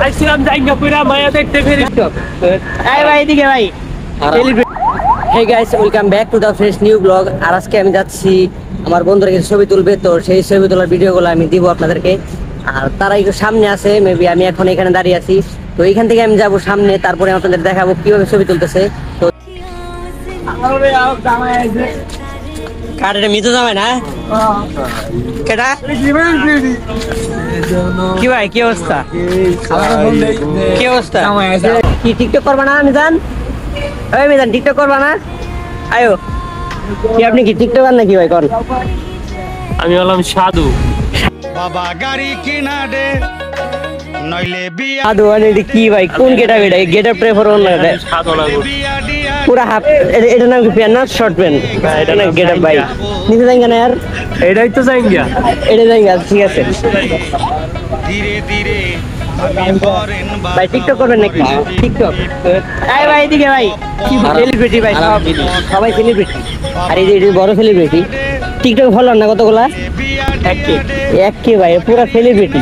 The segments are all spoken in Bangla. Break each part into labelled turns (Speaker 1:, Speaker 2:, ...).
Speaker 1: আইছিলাম জায়গা পুরা মায়া দেখতে ফেরি
Speaker 2: এই ভাই এদিকে ভাই। Hey guys, welcome back to the fresh new vlog. আর আজকে আমি যাচ্ছি আমার বন্ধুরা কিছু ছবি তুলবে, তো সেই ছবি তোলার ভিডিওগুলো আমি দিব আপনাদেরকে। আর তারা একটু সামনে আছে, মেবি আমি এখন এখানে দাঁড়িয়ে আছি, তো এইখান থেকে আমি যাব সামনে, তারপরে আপনাদের দেখাবো কিভাবে ছবি তুলতেছে। তো কারে মিতো যাবে না কেডা কি ভাই, কি অবস্থা? কি অবস্থা? কি টিকটক করবা না মিজান? ওই মিজান টিকটক করবা না? আয়ো কি আপনি কি টিকটকার নাকি ভাই? কোন
Speaker 1: আমি হলাম সাধু
Speaker 3: বাবা গাড়ি কিনা দে নইলে বিয়া
Speaker 2: সাধু মানে কি ভাই? কোন গেটআপ এটা? গেটআপ প্রেফার অন্য
Speaker 1: সাধু লাগু
Speaker 3: বিয়া দিয়া
Speaker 2: পুরা হাফ। এটা নাম কি প্যান্ট না শর্ট প্যান্ট? এটা না গেটআপ ভাই। নিচে যাই না আর
Speaker 1: এটাই তো জায়গা।
Speaker 2: এটা যাই ঠিক আছে
Speaker 3: ধীরে ধীরে আমি ফরেন
Speaker 2: ভাই। টিকটক করবেন নাকি? টিকটক এই ভাই এদিকে ভাই। সেলিব্রিটি ভাই, সবাই সেলিব্রিটি। আর এই যে বড় সেলিব্রিটি টিকটক ফলোয়ার না কতগুলা? এক কে ভাই, পুরা সেলিব্রিটি।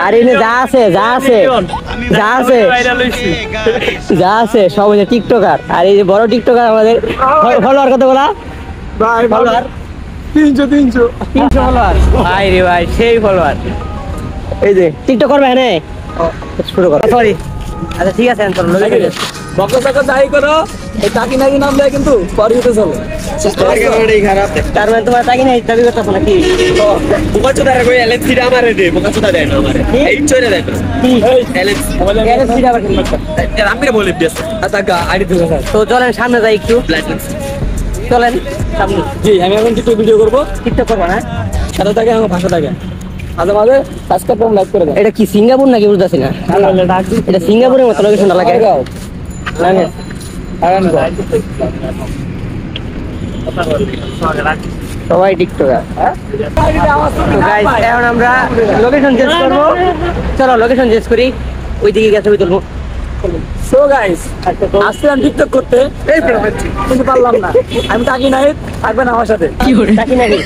Speaker 2: আর এনে যা আছে যা আছে সব হচ্ছে টিকটকার। আর এই যে বড় টিকটকার আমাদের ফলোয়ার কতগুলা? ফলোয়ার 300 ফলোয়ার ভাই রে ভাই, সেই ফলোয়ার। এই যে টিকটক করবে হ্যাঁ শুরু করো। সরি আচ্ছা ঠিক আছে,
Speaker 1: যাই করো এই টাকি নাকি নাম দেয় কিন্তু পরে হতে চলো।
Speaker 2: তার মানে তোমার তাকে নাই দাবি করতেছ নাকি?
Speaker 1: বোকাচোদারে কই এলএনসিটা আমারে দে, বোকাচোদা দেয় না আমারে। এই চলে দেয় তো
Speaker 2: এলএসডি আবার কি?
Speaker 1: আমি বলি বেশ আচ্ছা আইডি দিও স্যার।
Speaker 2: তো চলেন সামনে যাই একটু, চলেন সামনে।
Speaker 1: জি আমি এখন টিকটক ভিডিও করব।
Speaker 2: টিকটক করবো না?
Speaker 1: সাথে থাকে আমার ভাষা থাকে মাঝে মাঝে সাবস্ক্রাইব করুন, লাইক করে দেন।
Speaker 2: এটা কি সিঙ্গাপুর নাকি বুঝতেছি না? এটা সিঙ্গাপুরের মতো লোকেশনটা লাগে। সবাই টিকটকার। তো গাইস এখন আমরা লোকেশন চেঞ্জ করবো, চলো লোকেশন চেঞ্জ করি, ওই দিকে গিয়ে ছবি তুলবো।
Speaker 1: সো গাইস আসলাম টিকটক করতে, কিন্তু পারলাম না। আমি তাকি নাই, থাকবেন আমার সাথে।
Speaker 2: তাকি নাকি?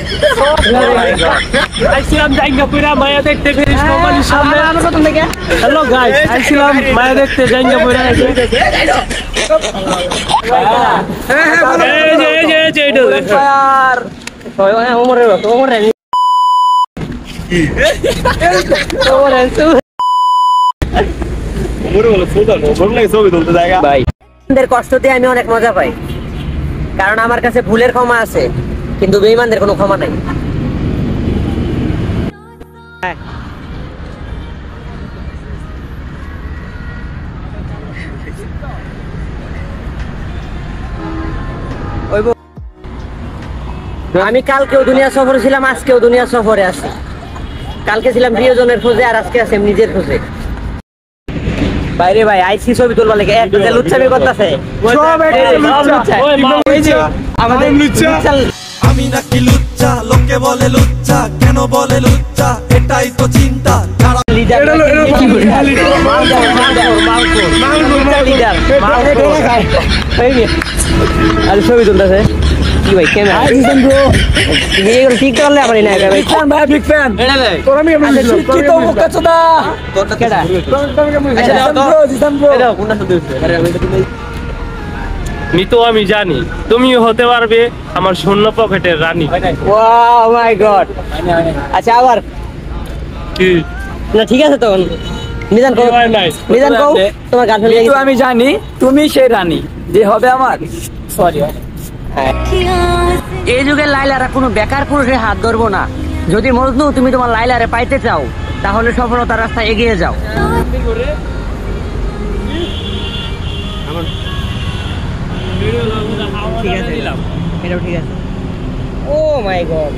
Speaker 1: আইছিলাম জায়গা পুরা মায়া দেখতে ফেরি মোবাইলের সামনে।
Speaker 2: প্রথম থেকে
Speaker 1: হ্যালো গাইস, আইছিলাম মায়া দেখতে জায়গা পুরা। এই যে এটা
Speaker 2: আর ওমরের ভাই, কষ্ট দিয়ে আমি অনেক মজা পাই, কারণ আমার কাছে ভুলের ক্ষমা আছে, কিন্তু বেঈমানদের কোনো ক্ষমা নাই। আমি কালকেও দুনিয়া সফরে ছিলাম, আজকেও দুনিয়া সফরে আছি। কালকে ছিলাম প্রিয়জনের খোঁজে, আর আজকে আছি নিজের খোঁজে। বাইরে ভাই আইসি ছবি তুলবা লাগে এক লুচ্চামি করতেছে। আমাদের
Speaker 4: আমি নাকি লুচ্চা, লোকে বলে লুচ্চা, কেন বলে লুচ্চা, এটাই তো চিন্তা।
Speaker 2: আর ছবি তুলতেছে কি ভাই? ক্যামেরা ঠিক করলে আমার না ভাই,
Speaker 1: ভাই বিগ ফ্যান। তোর আমি শিক্ষিত বোকাচোদা।
Speaker 2: কেডা?
Speaker 1: মিতু আমি জানি তুমিও হতে পারবে আমার শূন্য পকেটের রানী।
Speaker 2: ওয়াও মাই গড। আচ্ছা আবার
Speaker 1: কি
Speaker 2: না, ঠিক আছে তখন মিজান কও, মিজান কও তোমার গার্লফ্রেন্ড।
Speaker 1: মিতু আমি জানি তুমি সেই রানী যে হবে আমার। সরি।
Speaker 2: এই যুগে লাইলারা কোনো বেকার পুরুষের হাত ধরবো না। যদি মজনু তুমি তোমার লাইলারে পাইতে চাও, তাহলে সফলতার রাস্তায় এগিয়ে যাও। ঠিক আছে, এটাও ঠিক আছে। ও মাই গড।